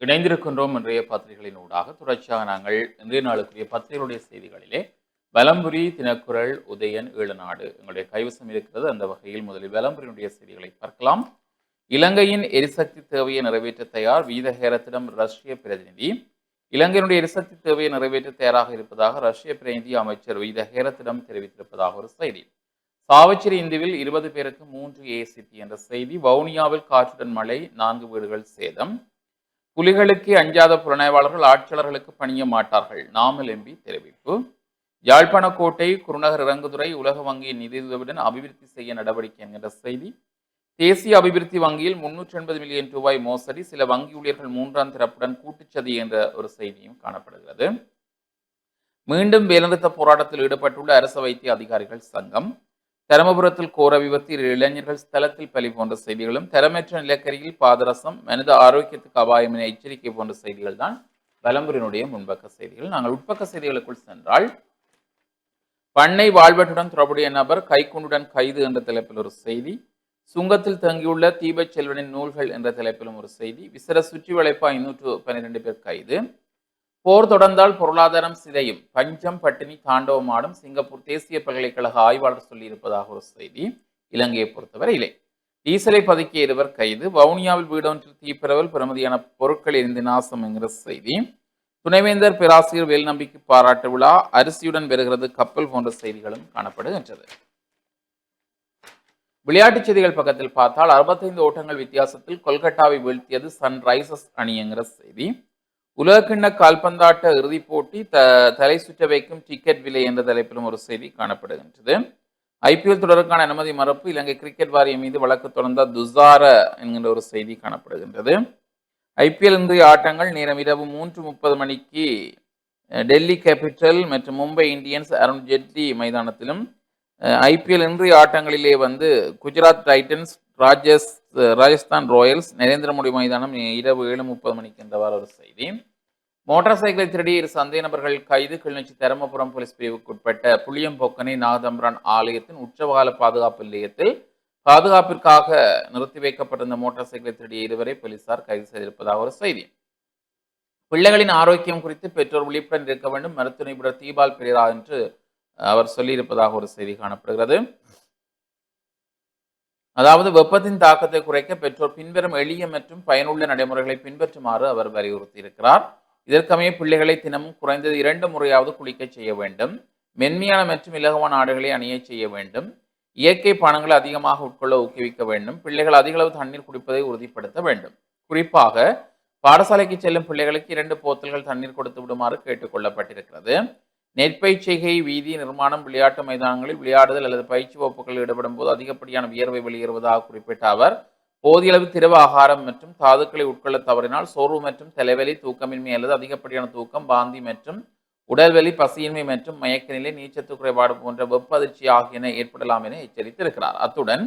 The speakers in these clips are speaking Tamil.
இணைந்திருக்கின்றோம் இன்றைய பத்திரிகைகளின் ஊடாக தொடர்ச்சியாக நாங்கள் இன்றைய நாளுக்குரிய பத்திரிகைகளுடைய செய்திகளிலே வலம்புரி, தினக்குரல், உதயன், ஈழநாடு எங்களுடைய கைவசம் இருக்கிறது. அந்த வகையில் முதலில் வலம்புரியினுடைய செய்திகளை பார்க்கலாம். இலங்கையின் எரிசக்தி தேவையை நிறைவேற்ற தயார், வீதஹேரத்திடம் ரஷ்ய பிரதிநிதி. இலங்கையினுடைய எரிசக்தி தேவையை நிறைவேற்ற தயாராக இருப்பதாக ரஷ்ய பிரதிநிதி அமைச்சர் வீதஹேரத்திடம் தெரிவித்திருப்பதாக ஒரு செய்தி. சாவச்சேரி இந்துவில் 20 பேருக்கு 3 ஏசிடி என்ற செய்தி. வவுனியாவில் காற்றுடன் மழை, 4 வீடுகள் சேதம். புலிகளுக்கு அஞ்சாத புலனாய்வாளர்கள் ஆட்சியாளர்களுக்கு பணிய மாட்டார்கள், நாமல் எம்பி தெரிவிப்பு. யாழ்ப்பாண கோட்டை, குருநகர், இறங்குதுறை உலக வங்கியின் நிதியுதவியுடன் அபிவிருத்தி செய்ய நடவடிக்கை என்கின்ற செய்தி. தேசிய அபிவிருத்தி வங்கியில் 380 மில்லியன் ரூபாய் மோசடி, சில வங்கி ஊழியர்கள் 3ஆம் தரப்புடன் கூட்டுச்சதி என்ற ஒரு செய்தியும் காணப்படுகிறது. மீண்டும் வேலைநிறுத்த போராட்டத்தில் ஈடுபட்டுள்ள அரசு வைத்திய அதிகாரிகள் சங்கம். தருமபுரத்தில் கோர விபத்து, இளைஞர்கள் ஸ்தலத்தில் பலி போன்ற செய்திகளும், தரமற்ற நிலக்கரியில் பாதரசம், மனித ஆரோக்கியத்துக்கு அபாயம் என எச்சரிக்கை போன்ற செய்திகள் தான் வலம்புரியினுடைய முன்பக்க செய்திகள். நாங்கள் உட்பக்க செய்திகளுக்குள் சென்றால், பண்ணை வாழ்வெட்டுடன் தொடர்புடைய நபர் கைக்குண்டுடன் கைது என்ற தலைப்பில் ஒரு செய்தி. சுங்கத்தில் தங்கியுள்ள தீபச் செல்வனின் நூல்கள் என்ற தலைப்பிலும் ஒரு செய்தி. விசர சுற்றி வளைப்பா 212 பேர் கைது. போர் தொடர்ந்தால் பொருளாதாரம் சிதையும், பஞ்சம் பட்டினி தாண்டவமாடும், சிங்கப்பூர் தேசிய பல்கலைக்கழக ஆய்வாளர் சொல்லியிருப்பதாக ஒரு செய்தி. இலங்கையை பொறுத்தவரையிலே டீசலை பதுக்கிய 2 கைது. வவுனியாவில் வீடொன்றில் தீப்பரவல், பெறுமதியான பொருட்கள் எரிந்து நாசம் என்கிற செய்தி. துணைவேந்தர் பேராசிரியர் வேல்நம்பிக்கை பாராட்டு விழா, அரிசியுடன் வருகிறது கப்பல் போன்ற செய்திகளும் காணப்படுகின்றது. விளையாட்டுச் செய்திகள் பக்கத்தில் பார்த்தால் 65 ஓட்டங்கள் வித்தியாசத்தில் கொல்கட்டாவை வீழ்த்தியது சன்ரைசர்ஸ் அணி என்கிற செய்தி. உலகக்கிண்ண கால்பந்தாட்ட இறுதிப் போட்டி தலை சுற்ற வைக்கும் டிக்கெட் விலை என்ற தலைப்பிலும் ஒரு செய்தி காணப்படுகின்றது. ஐபிஎல் தொடருக்கான அனுமதி மறுப்பு, இலங்கை கிரிக்கெட் வாரியம் மீது வழக்கு தொடர்ந்த துசார என்கின்ற ஒரு செய்தி காணப்படுகின்றது. ஐபிஎல் இன்றைய ஆட்டங்கள் நேரம் இரவு 3:30 மணிக்கு டெல்லி கேபிட்டல் மற்றும் மும்பை இந்தியன்ஸ் அருண் ஜெட்லி மைதானத்திலும், ஐபிஎல் இன்றைய ஆட்டங்களிலே குஜராத் டைட்டன்ஸ் ராஜஸ்தான் ராயல்ஸ் நரேந்திர மோடி மைதானம் இரவு 7:30 மணிக்கு என்றவாறு ஒரு செய்தி. மோட்டார் சைக்கிளை திருடி 2 சந்தேக நபர்கள் கைது. கிளிநொச்சி தருமபுரம் போலீஸ் பிரிவுக்குட்பட்ட புளியம்போக்கனை நாகதம்பிரான் ஆலயத்தின் உற்சவகால பாதுகாப்பு நிலையத்தில் பாதுகாப்பிற்காக நிறுத்தி வைக்கப்பட்டிருந்த மோட்டார் சைக்கிளை திருடிய 2 போலீசார் கைது செய்திருப்பதாக ஒரு செய்தி. பிள்ளைகளின் ஆரோக்கியம் குறித்து பெற்றோர் விழிப்புடன் இருக்க வேண்டும், மருத்துவ நிபுணர் தீபால் பெரேரா என்று அவர் சொல்லியிருப்பதாக ஒரு செய்தி காணப்படுகிறது. அதாவது வெப்பத்தின் தாக்கத்தை குறைக்க பெற்றோர் பின்வரும் எளிய மற்றும் பயனுள்ள நடைமுறைகளை பின்பற்றுமாறு அவர் வலியுறுத்தியிருக்கிறார். இதற்கமைய பிள்ளைகளை தினமும் குறைந்தது 2 முறையாவது குளிக்க செய்ய வேண்டும், மென்மையான மற்றும் இலகுவான ஆடைகளை அணிய செய்ய வேண்டும், இயற்கை பானங்களை அதிகமாக உட்கொள்ள ஊக்குவிக்க வேண்டும், பிள்ளைகள் அதிக அளவு தண்ணீர் குடிப்பதை உறுதிப்படுத்த வேண்டும். குறிப்பாக பாடசாலைக்கு செல்லும் பிள்ளைகளுக்கு 2 போத்தல்கள் தண்ணீர் கொடுத்து விடுமாறு கேட்டுக்கொள்ளப்பட்டிருக்கிறது. நெற்பயிற்சிகை, வீதி நிர்மாணம், விளையாட்டு மைதானங்களில் விளையாடுதல் அல்லது பயிற்சி வகுப்புகளில் ஈடுபடும் போது அதிகப்படியான வியர்வை வெளியேறுவதாக குறிப்பிட்ட அவர், போதிய அளவு திரவ ஆகாரம் மற்றும் தாதுக்களை உட்கொள்ள தவறினால் சோர்வு மற்றும் தலைவலி, தூக்கமின்மை அல்லது அதிகப்படியான தூக்கம், பாந்தி மற்றும் உடல்வலி, பசியின்மை மற்றும் மயக்க நிலை, நீச்சத்து குறைபாடு போன்ற வெப்ப அதிர்ச்சி ஆகியன ஏற்படலாம் என எச்சரித்திருக்கிறார். அத்துடன்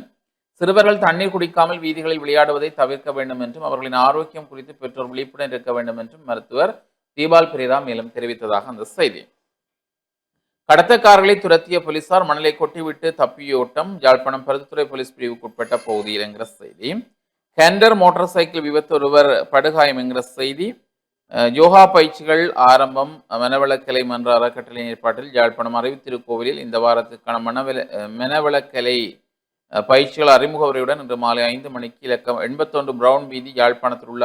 சிறுவர்கள் தண்ணீர் குடிக்காமல் வீதிகளில் விளையாடுவதை தவிர்க்க வேண்டும் என்றும் அவர்களின் ஆரோக்கியம் குறித்து பெற்றோர் விழிப்புடன் இருக்க வேண்டும் என்றும் மருத்துவர் தீபால் பெரேரா மேலும் தெரிவித்ததாக அந்த செய்தி. கடத்தக்காரர்களை துரத்திய போலீசார் மணலை கொட்டிவிட்டு தப்பியோட்டம், யாழ்ப்பாணம் பருத்தித்துறை போலீஸ் பிரிவுக்குட்பட்ட பகுதியில் என்கிற செய்தி. ஹேண்டர் மோட்டார் சைக்கிள் விபத்து, 1 படுகாயம் என்கிற செய்தி. யோகா பயிற்சிகள் ஆரம்பம், மனவளக்கலை மன்ற அறக்கட்டளை ஏற்பாட்டில் யாழ்ப்பாணம் அறிவுத்திருக்கோவிலில் இந்த வாரத்துக்கான மனவளக்கலை பயிற்சிகள் அறிமுக உரையுடன் இன்று மாலை 5 மணிக்கு இலக்கம் 81 பிரவுன் வீதி யாழ்ப்பாணத்தில் உள்ள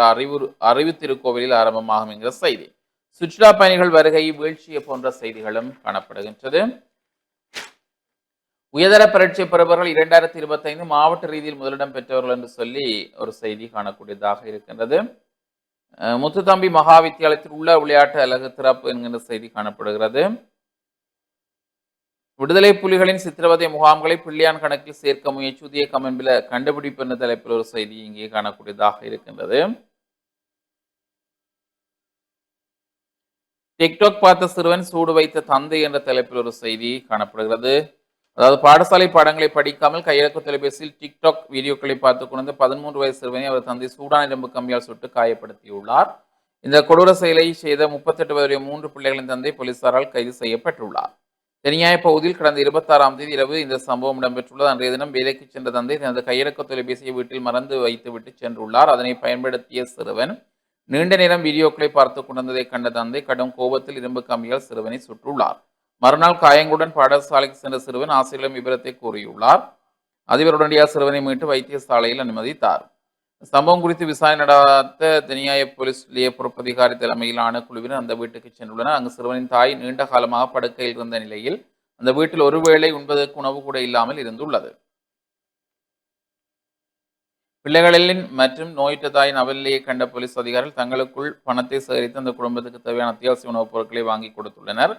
அறிவுத்திருக்கோவிலில் ஆரம்பமாகும் என்கிற செய்தி. சுற்றுலா பயணிகள் வருகை வீழ்ச்சியை போன்ற செய்திகளும் காணப்படுகின்றது. உயர்தர பரீட்சை பெறுபவர்கள் 2025 மாவட்ட ரீதியில் முதலிடம் பெற்றவர்கள் என்று சொல்லி ஒரு செய்தி காணக்கூடியதாக இருக்கின்றது. முத்துத்தம்பி மகா வித்தியாலயத்தில் உள்ள விளையாட்டு அலகு திறப்பு என்கின்ற செய்தி காணப்படுகிறது. விடுதலை புலிகளின் சித்திரவதை முகாம்களை பிள்ளையான் கணக்கில் சேர்க்க முயற்சி, புதிய கமென்பில கண்டுபிடிப்பு என்ற தலைப்பில் ஒரு செய்தி இங்கே காணக்கூடியதாக இருக்கின்றது. டிக்டாக் பார்த்த சிறுவன் சூடு வைத்த தந்தை என்ற தலைப்பில் ஒரு செய்தி காணப்படுகிறது. அதாவது பாடசாலை பாடங்களை படிக்காமல் கையடக்க தொலைபேசியில் டிக்டாக் வீடியோக்களை பார்த்துக் கொண்டு 13 வயது சிறுவனை அவர் தந்தை சூடான இரும்பு கம்பியால் சுட்டு காயப்படுத்தியுள்ளார். இந்த கொடூர செயலை செய்த 38 வயதுடைய 3 பிள்ளைகளின் தந்தை போலீசாரால் கைது செய்யப்பட்டுள்ளார். தென்னியாய பகுதியில் கடந்த 26ஆம் தேதி இரவு இந்த சம்பவம் இடம்பெற்றுள்ளது. அன்றைய தினம் வேலைக்கு சென்ற தந்தை தனது கையடக்க தொலைபேசியை வீட்டில் மறந்து வைத்துவிட்டு சென்றுள்ளார். அதனை பயன்படுத்திய சிறுவன் நீண்ட நேரம் வீடியோக்களை பார்த்து கொண்டிருந்ததை கண்ட தந்தை கடும் கோபத்தில் இரும்பு கம்பியால் சிறுவனை சுட்டுள்ளார். மறுநாள் காயங்களுடன் பாடசாலைக்கு சென்ற சிறுவன் ஆசிரியரிடம் விபரத்தை கூறியுள்ளார். அதிபர் உடனடியாக சிறுவனை மீட்டு வைத்தியசாலையில் அனுமதித்தார். சம்பவம் குறித்து விசாரணை நடாத்த தனியாய போலீஸ் நிலைய பொறுப்பதிகாரி தலைமையிலான குழுவினர் அந்த வீட்டுக்கு சென்றுள்ளனர். அங்கு சிறுவனின் தாய் நீண்ட காலமாக படுக்கையில் இருந்த நிலையில் அந்த வீட்டில் ஒருவேளை உண்பதற்கு உணவு கூட இல்லாமல் இருந்துள்ளது. பிள்ளைகளின் மற்றும் நோயிட்ட தாயின் அவநிலையை கண்ட போலீஸ் அதிகாரிகள் தங்களுக்குள் பணத்தை சேகரித்து அந்த குடும்பத்துக்கு தேவையான அத்தியாவசிய உணவுப் பொருட்களை வாங்கி கொடுத்துள்ளனர்.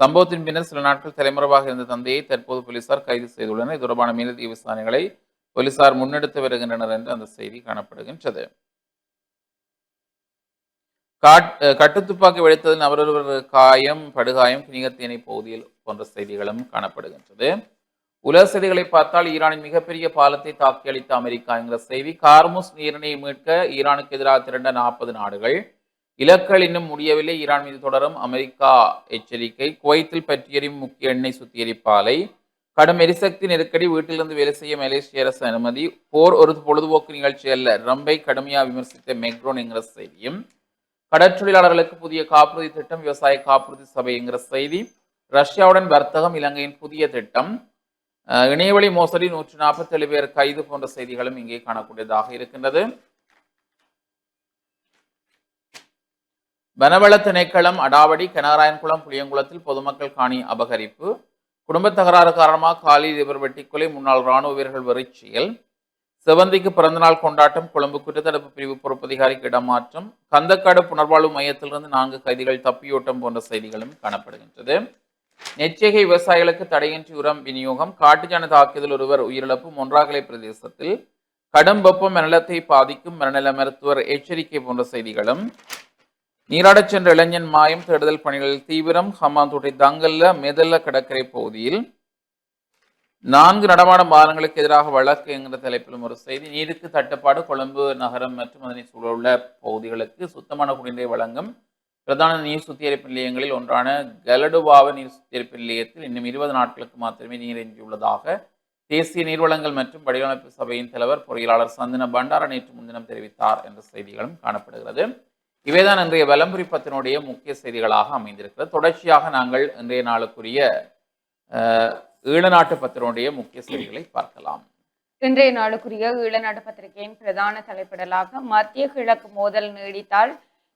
சம்பவத்தின் பின்னர் சில நாட்கள் தலைமறைவாக இருந்த தந்தையை தற்போது போலீசார் கைது செய்துள்ளனர். இது தொடர்பான மேலதிக விசாரணைகளை போலீசார் முன்னெடுத்து வருகின்றனர் என்று அந்த செய்தி காணப்படுகின்றது. கட்டுத்துப்பாக்கி வெடித்ததில் நபரொருவர் காயம், படுகாயம், கிணிகத்தேனை பகுதியில் போன்ற செய்திகளும் காணப்படுகின்றது. உலக செய்திகளை பார்த்தால் ஈரானின் மிகப்பெரிய பாலத்தை தாக்கி அளித்த அமெரிக்கா என்கிற செய்தி. கார்முஸ் நீரிணையை மீட்க ஈரானுக்கு எதிராக திரண்ட 40 நாடுகள். இலக்குகள் இன்னும் முடியவில்லை. ஈரான் மீது தொடரும் அமெரிக்கா எச்சரிக்கை. குவைத்தில் பற்றியெறியும் முக்கிய எண்ணெய் சுத்திகரிப்பு ஆலை. கடும் எரிசக்தி நெருக்கடி. வீட்டிலிருந்து வேலை செய்ய மலேசிய அரசு அனுமதி. போர் ஒரு பொழுதுபோக்கு நிகழ்ச்சி அல்ல. ட்ரம்பை கடுமையாக விமர்சித்த மெக்ரோன் என்கிற செய்தியும். கடற்றொழிலாளர்களுக்கு புதிய காப்புறுதி திட்டம். விவசாய காப்புறுதி சபை என்கிற செய்தி. ரஷ்யாவுடன் வர்த்தகம். இலங்கையின் புதிய திட்டம். இணையவழி மோசடி 147 பேர் கைது போன்ற செய்திகளும் இங்கே காணக்கூடியதாக இருக்கின்றது. வனவள திணைக்களம் அடாவடி. கனகராயன்குளம் புளியங்குளத்தில் பொதுமக்கள் காணி அபகரிப்பு. குடும்ப தகராறு காரணமாக காலி அதிபர் வெட்டிக்கொலை. முன்னாள் ராணுவ வீரர்கள் வெறிச்சியல். செவந்திக்கு பிறந்தநாள் கொண்டாட்டம். கொழும்பு குற்றத்தடுப்பு பிரிவு பொறுப்பதிகாரிக்கு இடமாற்றம். கந்தக்காடு புனர்வாழ்வு மையத்திலிருந்து 4 கைதிகள் தப்பியோட்டம் போன்ற செய்திகளும் காணப்படுகின்றது. நெச்சேகை விவசாயிகளுக்கு தடையின்றி உரம் விநியோகம். காட்டுஜான தாக்குதல் ஒருவர் உயிரிழப்பு. மொன்றாகலை பிரதேசத்தில் கடும் வெப்பம் நிலத்தை பாதிக்கும். மனநல மருத்துவர் எச்சரிக்கை போன்ற செய்திகளும். நீராடச் சென்ற இளைஞன் மாயம். தேடுதல் பணிகளில் தீவிரம். ஹம்மாந்தோட்டை தங்கல்ல மெதல்ல கடற்கரை பகுதியில் 4 நடமாடும் வாகனங்களுக்கு எதிராக வழக்கு என்கிற தலைப்பிலும் ஒரு செய்தி. நீருக்கு தட்டுப்பாடு. கொழும்பு நகரம் மற்றும் அதனை சூழவுள்ள பகுதிகளுக்கு சுத்தமான குடிநீரை வழங்கும் பிரதான நீர் சுத்திகரிப்பு நிலையங்களில் ஒன்றான கலடுவாவ நீர் சுத்திகரிப்பு நிலையத்தில் இன்னும் 20 நாட்களுக்கு மாத்திரமே நீர் எஞ்சியுள்ளதாக தேசிய நீர்வளங்கள் மற்றும் வடிவமைப்பு சபையின் தலைவர் பொறியியலாளர் சந்தன பண்டார நேற்று முன்தினம் தெரிவித்தார் என்ற செய்திகளும் காணப்படுகிறது. இவைதான் இன்றைய வலம்புரி பத்தினுடைய முக்கிய செய்திகளாக அமைந்திருக்கிறது. தொடர்ச்சியாக நாங்கள் இன்றைய நாளுக்குரிய ஈழநாட்டு பத்தினுடைய முக்கிய செய்திகளை பார்க்கலாம். இன்றைய நாளுக்குரிய ஈழநாட்டு பத்திரிகையின் பிரதான தலைப்பிடலாக மத்திய கிழக்கு மோதல் நீடித்தால்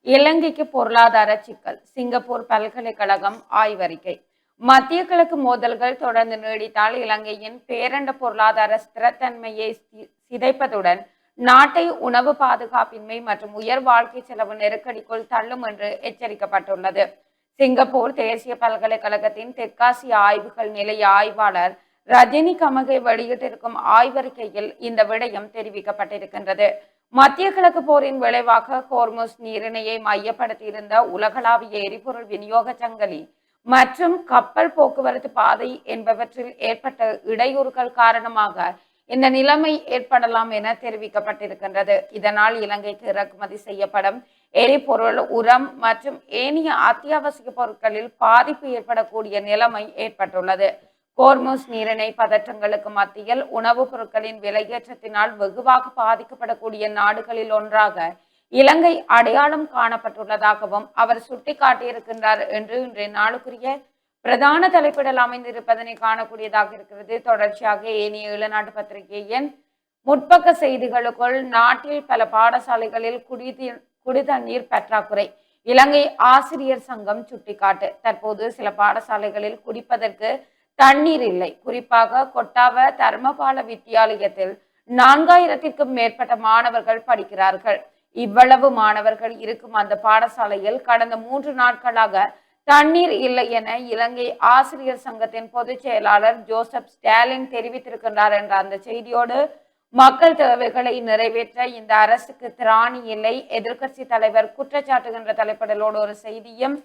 இலங்கைக்கு பொருளாதார சிக்கல். சிங்கப்பூர் பல்கலைக்கழகம் ஆய்வறிக்கை. மத்திய கிழக்கு மோதல்கள் தொடர்ந்து நீடித்தால் இலங்கையின் பேரண்ட பொருளாதார ஸ்திரத்தன்மையை சிதைப்பதுடன் நாட்டை உணவு பாதுகாப்பின்மை மற்றும் உயர் வாழ்க்கை செலவு நெருக்கடிக்குள் தள்ளும் என்று எச்சரிக்கப்பட்டுள்ளது. சிங்கப்பூர் தேசிய பல்கலைக்கழகத்தின் தெற்காசிய ஆய்வுகள் நிலைய ஆய்வாளர் ரஜினி கமகை வெளியிட்டிருக்கும் ஆய்வறிக்கையில் இந்த விடயம் தெரிவிக்கப்பட்டிருக்கின்றது. மத்திய கிழக்கு போரின் விளைவாக ஹோர்முஸ் நீரிணையை மையப்படுத்தியிருந்த உலகளாவிய எரிபொருள் விநியோக சங்கிலி மற்றும் கப்பல் போக்குவரத்து பாதை என்பவற்றில் ஏற்பட்ட இடையூறுகள் காரணமாக இந்த நிலைமை ஏற்படலாம் என தெரிவிக்கப்பட்டிருக்கின்றது. இதனால் இலங்கைக்கு இறக்குமதி செய்யப்படும் எரிபொருள், உரம் மற்றும் ஏனைய அத்தியாவசிய பொருட்களில் பாதிப்பு ஏற்படக்கூடிய நிலைமை ஏற்பட்டுள்ளது. ஹோர்முஸ் நீரிணை பதற்றங்களுக்கு மத்தியில் உணவுப் பொருட்களின் விலையேற்றத்தினால் வெகுவாக பாதிக்கப்படக்கூடிய நாடுகளில் ஒன்றாக இலங்கை அடையாளம் காணப்பட்டுள்ளதாகவும் அவர் சுட்டிக்காட்டியிருக்கின்றார் என்று இன்றைய நாளுக்குரிய பிரதான தலைப்பிடல் அமைந்திருப்பதனை காணக்கூடியதாக இருக்கிறது. தொடர்ச்சியாக ஏனைய ஈழநாட்டு பத்திரிகையின் முற்பக்க செய்திகளுக்குள் நாட்டில் பல பாடசாலைகளில் குடிதண்ணீர் பற்றாக்குறை. இலங்கை ஆசிரியர் சங்கம் சுட்டிக்காட்டு. தற்போது சில பாடசாலைகளில் குடிப்பதற்கு தண்ணீர் இல்லை. குறிப்பாக கொட்டாவ தர்மபால வித்தியாலயத்தில் 4000க்கும் மேற்பட்ட மாணவர்கள் படிக்கிறார்கள். இவ்வளவு மாணவர்கள் இருக்கும் அந்த பாடசாலையில் கடந்த 3 நாட்களாக தண்ணீர் இல்லை என இலங்கை ஆசிரியர் சங்கத்தின் பொதுச் செயலாளர் ஜோசப் ஸ்டாலின் தெரிவித்திருக்கின்றார் என்ற அந்த செய்தியோடு மக்கள் தேவைகளை நிறைவேற்ற இந்த அரசுக்கு திராணி இல்லை, எதிர்க்கட்சி தலைவர் குற்றச்சாட்டுகின்ற தலைப்படலோடு ஒரு செய்தியும்.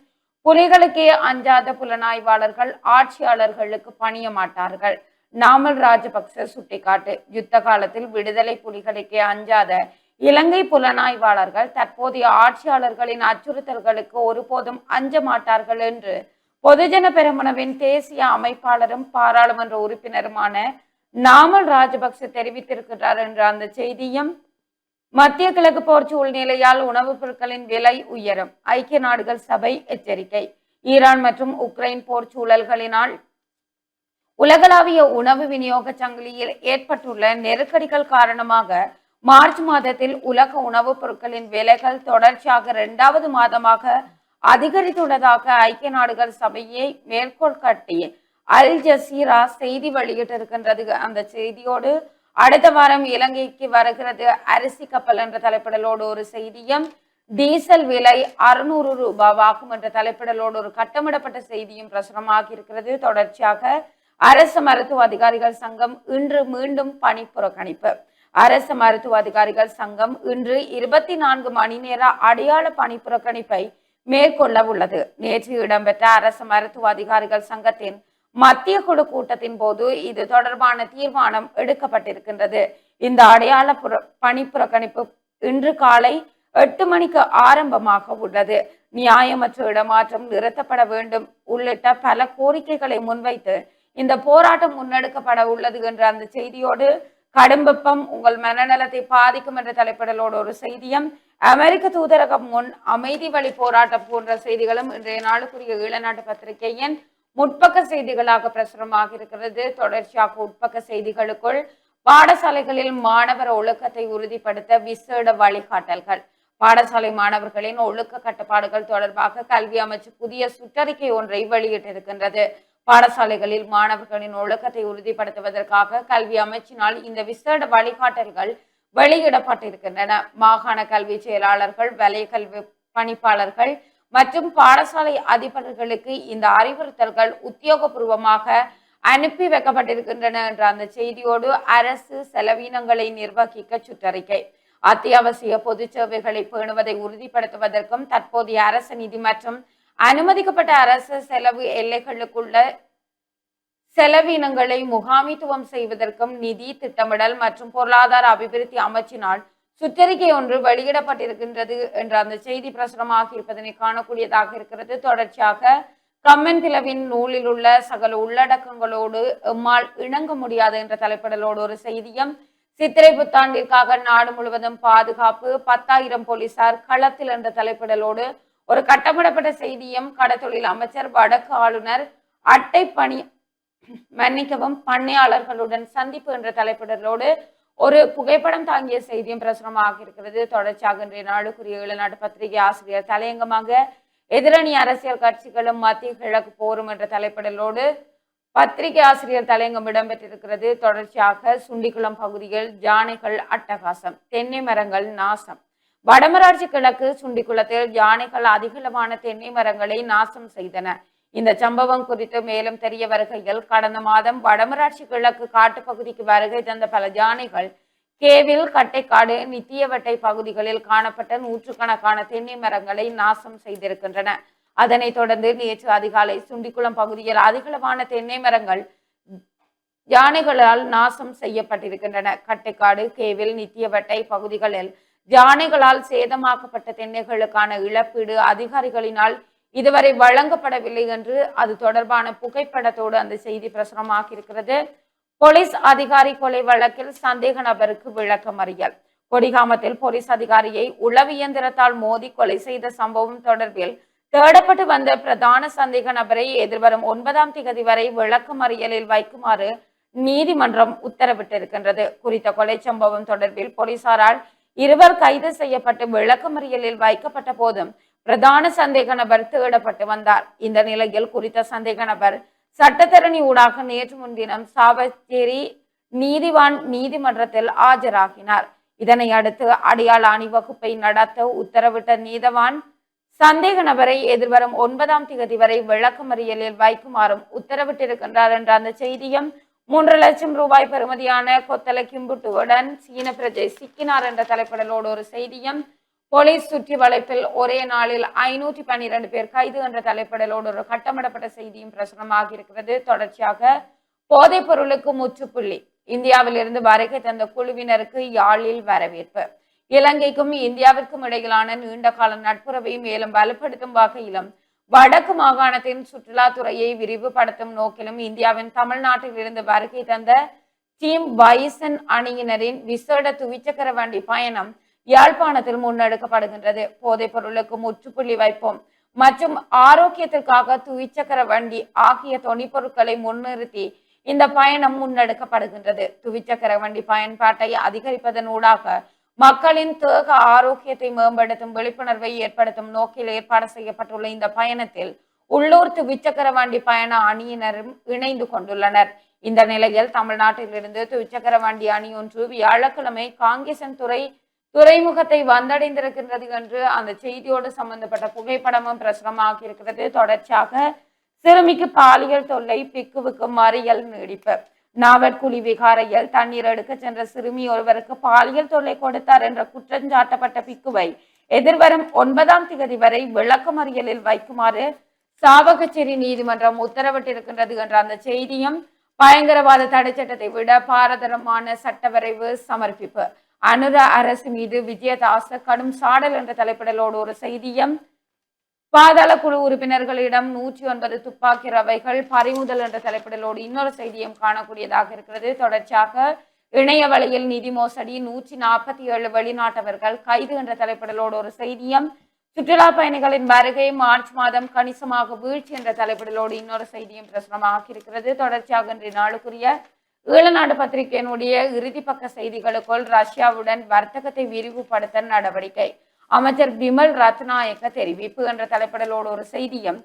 புலிகளுக்கே அஞ்சாத புலனாய்வாளர்கள் ஆட்சியாளர்களுக்கு பணிய மாட்டார்கள். நாமல் ராஜபக்ச சுட்டிக்காட்டு. யுத்த காலத்தில் விடுதலை புலிகளுக்கே அஞ்சாத இலங்கை புலனாய்வாளர்கள் தற்போதைய ஆட்சியாளர்களின் அச்சுறுத்தல்களுக்கு ஒருபோதும் அஞ்ச மாட்டார்கள் என்று பொதுஜன பெரமுனவின் தேசிய அமைப்பாளரும் பாராளுமன்ற உறுப்பினருமான நாமல் ராஜபக்ச தெரிவித்திருக்கிறார் என்ற அந்த செய்தியும் மத்திய கிழக்கு போர் சூழ்நிலையால் உணவுப் பொருட்களின் விலை உயரும். ஐக்கிய நாடுகள் சபை எச்சரிக்கை. ஈரான் மற்றும் உக்ரைன் போர் சூழல்களினால் உலகளாவிய உணவு விநியோக சங்கிலியில் ஏற்பட்டுள்ள நெருக்கடிகள் காரணமாக மார்ச் மாதத்தில் உலக உணவுப் பொருட்களின் விலைகள் தொடர்ச்சியாக 2வது மாதமாக அதிகரித்துள்ளதாக ஐக்கிய நாடுகள் சபையை மேற்கோள் காட்டி அல் ஜசீரா செய்தி வெளியிட்டிருக்கின்றது. அந்த செய்தியோடு அடுத்த வாரம் இலங்கைக்கு வருகிறது அரிசி கப்பல் என்ற தலைப்பிடலோடு ஒரு செய்தியும், டீசல் விலை 600 ரூபாவாகும் என்ற தலைப்பிடலோடு ஒரு கட்டமிடப்பட்ட செய்தியும் பிரசுரமாகி இருக்கிறது. தொடர்ச்சியாக அரசு மருத்துவ அதிகாரிகள் சங்கம் இன்று மீண்டும் பணி புறக்கணிப்பு. அரசு மருத்துவ அதிகாரிகள் சங்கம் இன்று 24 மணி நேர அடையாள பணி புறக்கணிப்பை மேற்கொள்ள உள்ளது. நேற்று இடம்பெற்ற அரசு மருத்துவ அதிகாரிகள் சங்கத்தின் மத்திய குழு கூட்டத்தின் போது இது தொடர்பான தீர்மானம் எடுக்கப்பட்டிருக்கின்றது. இந்த அடையாள பணி புறக்கணிப்பு இன்று காலை 8 மணிக்கு ஆரம்பமாக உள்ளது. நியாயமற்ற இடமாற்றம் நிறுத்தப்பட வேண்டும் உள்ளிட்ட பல கோரிக்கைகளை முன்வைத்து இந்த போராட்டம் முன்னெடுக்கப்பட உள்ளது என்ற அந்த செய்தியோடு கடும் வெப்பம் உங்கள் மனநலத்தை பாதிக்கும் என்ற தலைப்பிடலோடு ஒரு செய்தியும், அமெரிக்க தூதரகம் முன் அமைதி வழி போராட்டம் போன்ற செய்திகளும் இன்றைய நாளுக்குரிய ஈழநாட்டு பத்திரிகையின் முற்பக்க செய்திகளாக பிரசுரமாக இருக்கிறது. தொடர்ச்சியாக உட்பக்க செய்திகளுக்குள் பாடசாலைகளில் மாணவர் ஒழுக்கத்தை உறுதிப்படுத்த விசேட வழிகாட்டல்கள். பாடசாலை மாணவர்களின் ஒழுக்க கட்டுப்பாடுகள் தொடர்பாக கல்வி அமைச்சு புதிய சுற்றறிக்கை ஒன்றை வெளியிட்டிருக்கின்றது. பாடசாலைகளில் மாணவர்களின் ஒழுக்கத்தை உறுதிப்படுத்துவதற்காக கல்வி அமைச்சினால் இந்த விசேட வழிகாட்டல்கள் வெளியிடப்பட்டிருக்கின்றன. மாகாண கல்வி செயலாளர்கள், வலய கல்வி பணிப்பாளர்கள் மற்றும் பாடசாலை அதிபர்களுக்கு இந்த அறிவுறுத்தல்கள் உத்தியோகபூர்வமாக அனுப்பி வைக்கப்பட்டிருக்கின்றன என்ற அந்த செய்தியோடு அரசு செலவினங்களை நிர்வகிக்க சுற்றறிக்கை. அத்தியாவசிய பொது சேவைகளை பேணுவதை உறுதிப்படுத்துவதற்கும் தற்போதைய அரசு நிதி மற்றும் அனுமதிக்கப்பட்ட அரசு செலவு எல்லைகளுக்குள்ள செலவினங்களை முகாமித்துவம் செய்வதற்கும் நிதி திட்டமிடல் மற்றும் பொருளாதார அபிவிருத்தி அமைச்சினால் சுற்றறிக்கை ஒன்று வெளியிடப்பட்டிருக்கின்றது என்ற அந்த செய்தி பிரசுரமாக இருப்பதனை காணக்கூடியதாக இருக்கிறது. தொடர்ச்சியாக கம்மன் பிளவின் நூலில் உள்ள சகல உள்ளடக்கங்களோடு எம்மால் இணங்க முடியாது என்ற தலைப்பிடலோடு ஒரு செய்தியும், சித்திரை புத்தாண்டிற்காக நாடு முழுவதும் பாதுகாப்பு, 10,000 போலீசார் களத்தில் என்ற தலைப்பிடலோடு ஒரு கட்டமிடப்பட்ட செய்தியும், கடத்தொழில் அமைச்சர் வடக்கு ஆளுநர் அட்டை பண்ணையாளர்களுடன் சந்திப்பு என்ற தலைப்பிடலோடு ஒரு புகைப்படம் தாங்கிய செய்தியும் பிரசுரமாக இருக்கிறது. தொடர்ச்சியாக இன்றைய நாளுக்குரிய ஈழநாட்டு பத்திரிகை ஆசிரியர் தலையங்கமாக எதிரணி அரசியல் கட்சிகளும் மத்திய கிழக்கு போரும் என்ற தலைப்பிடலோடு பத்திரிகை ஆசிரியர் தலையங்கம் இடம்பெற்றிருக்கிறது. தொடர்ச்சியாக சுண்டிக்குளம் பகுதியில் யானைகள் அட்டகாசம், தென்னை மரங்கள் நாசம். வடமராட்சி கிழக்கு சுண்டிக்குளத்தில் யானைகள் அதிகளவான தென்னை மரங்களை நாசம் செய்தன. இந்த சம்பவம் குறித்து மேலும் தெரிய வருகையில், கடந்த மாதம் வடமராட்சி கிழக்கு காட்டு பகுதிக்கு வருகை தந்த பல யானைகள் கேவில், கட்டைக்காடு, நித்தியவட்டை பகுதிகளில் காணப்பட்ட 100கணக்கான தென்னை மரங்களை நாசம் செய்திருக்கின்றன. அதனைத் தொடர்ந்து நேற்று அதிகாலை சுண்டிக்குளம் பகுதியில் அதிகளவான தென்னை மரங்கள் யானைகளால் நாசம் செய்யப்பட்டிருக்கின்றன. கட்டைக்காடு, கேவில், நித்தியவட்டை பகுதிகளில் யானைகளால் சேதமாக்கப்பட்ட தென்னைகளுக்கான இழப்பீடு அதிகாரிகளினால் இதுவரை வழங்கப்படவில்லை என்று அது தொடர்பான புகைப்படத்தோடு அந்த செய்தி பிரசுரமாக இருக்கிறது. போலீஸ் அதிகாரி கொலை வழக்கில் சந்தேக நபருக்கு விளக்கமறியல். கொடிகாமத்தில் போலீஸ் அதிகாரியை உளவு இயந்திரத்தால் மோதி கொலை செய்த சம்பவம் தொடர்பில் தேடப்பட்டு வந்த பிரதான சந்தேக நபரை எதிர்வரும் 9ஆம் தேதி வரை விளக்கமறியலில் வைக்குமாறு நீதிமன்றம் உத்தரவிட்டிருக்கின்றது. குறித்த கொலை சம்பவம் தொடர்பில் போலீசாரால் 2 கைது செய்யப்பட்டு விளக்கமறியலில் வைக்கப்பட்ட போதும் பிரதான சந்தேக நபர் தேடப்பட்டு வந்தார். இந்த நிலையில் குறித்த சந்தேக நபர் சட்டத்தரணி ஊடாக நேற்று முன்தினம் சாவச்சேரி நீதிவான் நீதிமன்றத்தில் ஆஜராகினார். இதனை அடுத்து அடையாள அணிவகுப்பை நடத்த உத்தரவிட்ட நீதவான் சந்தேக நபரை எதிர்வரும் 9ஆம் தேதி வரை விளக்கமறியலில் வைக்குமாறும் உத்தரவிட்டிருக்கின்றார் என்ற அந்த செய்தியும், 3 லட்சம் ரூபாய் பெறுமதியான கொத்தலை கிம்புட்டுவுடன் சீன பிரஜை சிக்கினார் என்ற தலைப்பிடலோடு ஒரு செய்தியும், போலீஸ் சுற்றி வளைப்பில் ஒரே நாளில் 512 பேர் கைது என்ற தலைப்பிடலோடு ஒரு கட்டமிடப்பட்ட செய்தியும் பிரசுரமாக இருக்கிறது. தொடர்ச்சியாக போதைப் பொருளுக்கு முற்றுப்புள்ளி. இந்தியாவில் இருந்து வருகை தந்த குழுவினருக்கு யாழில் வரவேற்பு. இலங்கைக்கும் இந்தியாவிற்கும் இடையிலான நீண்டகால நட்புறவை மேலும் வலுப்படுத்தும் வகையிலும் வடக்கு மாகாணத்தின் சுற்றுலாத்துறையை விரிவுபடுத்தும் நோக்கிலும் இந்தியாவின் தமிழ்நாட்டில் இருந்து வருகை தந்த டீம் பைசன் அணியினரின் விசேட துவிச்சக்கர வண்டி பயணம் யாழ்ப்பாணத்தில் முன்னெடுக்கப்படுகின்றது. போதைப் பொருளுக்கு முற்றுப்புள்ளி வைப்போம் மற்றும் ஆரோக்கியத்திற்காக துவிச்சக்கர வண்டி ஆகிய தொனிப்பொருட்களை முன்னிறுத்தி இந்த பயணம் முன்னெடுக்கப்படுகின்றது. துவிச்சக்கர வண்டி பயன்பாட்டை அதிகரிப்பதனூடாக மக்களின் தேக ஆரோக்கியத்தை மேம்படுத்தும் விழிப்புணர்வை ஏற்படுத்தும் நோக்கில் ஏற்பாடு செய்யப்பட்டுள்ள இந்த பயணத்தில் உள்ளூர் துவிச்சக்கர வண்டி பயண அணியினரும் இணைந்து கொண்டுள்ளனர். இந்த நிலையில் தமிழ்நாட்டிலிருந்து துவிச்சக்கர வண்டி அணி ஒன்று வியாழக்கிழமை காங்கேசன் துறைமுகத்தை வந்தடைந்திருக்கின்றது என்று அந்த செய்தியோடு சம்பந்தப்பட்ட புகைப்படமும் பிரசுரமாகி இருக்கிறது. தொடர்ச்சியாக சிறுமிக்கு பாலியல் தொல்லை, பிக்குவுக்கு மறியல் நீடிப்பு. நாவற்குழி விகாரையில் தண்ணீர் எடுக்க சென்ற சிறுமி ஒருவருக்கு பாலியல் தொல்லை கொடுத்தார் என்ற குற்றஞ்சாட்டப்பட்ட பிக்குவை எதிர்வரும் 9ஆம் தேதி வரை விளக்கமறியலில் வைக்குமாறு சாவகச்சேரி நீதிமன்றம் உத்தரவிட்டிருக்கின்றது என்ற அந்த செய்தியும் பயங்கரவாத தடை சட்டத்தை விட பாரதரமான சட்டவரைவு சமர்ப்பிப்பு. அனுர அரசு மீது விஜயதாச கடும் சாடல் என்ற தலைப்பிடலோடு ஒரு செய்தியும், பாதாள குழு உறுப்பினர்களிடம் 109 துப்பாக்கி ரவைகள் பறிமுதல் என்ற தலைப்பிடலோடு இன்னொரு செய்தியும் காணக்கூடியதாக இருக்கிறது. தொடர்ச்சியாக இணைய வழியில் நிதி மோசடி, 147 வெளிநாட்டவர்கள் கைது என்ற தலைப்பிடலோடு ஒரு செய்தியும், சுற்றுலா பயணிகளின் வருகை மார்ச் மாதம் கணிசமாக வீழ்ச்சி என்ற தலைப்பிடலோடு இன்னொரு செய்தியும் பிரசுரமாக இருக்கிறது. தொடர்ச்சியாக இன்றைய நாளுக்குரிய ஈழநாடு பத்திரிகையினுடைய இறுதி பக்க செய்திகளுக்குள் ரஷ்யாவுடன் வர்த்தகத்தை விரிவுபடுத்த நடவடிக்கை, அமைச்சர் பிமல் ரத்நாயக்க தெரிவிப்பு என்ற தலைப்பிடலோடு ஒரு செய்தியும்,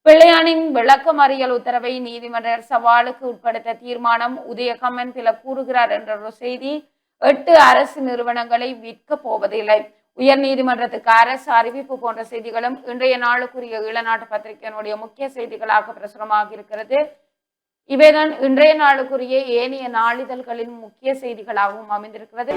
பிள்ளையானின் விளக்கமறியல் உத்தரவை நீதிமன்ற சவாலுக்கு உட்படுத்த தீர்மானம், உதயகம்மன் பில கூறுகிறார் என்ற ஒரு செய்தி, 8 அரசு நிறுவனங்களை விற்க போவதில்லை, உயர் நீதிமன்றத்துக்கு அரசு அறிவிப்பு போன்ற செய்திகளும் இன்றைய நாளுக்குரிய ஈழநாட்டு பத்திரிகையினுடைய முக்கிய செய்திகளாக பிரசுரமாக இருக்கிறது. இவைதான் இன்றைய நாளுக்குரிய ஏனைய நாளிதழ்களின் முக்கிய செய்திகளாகவும் அமைந்திருக்கிறது.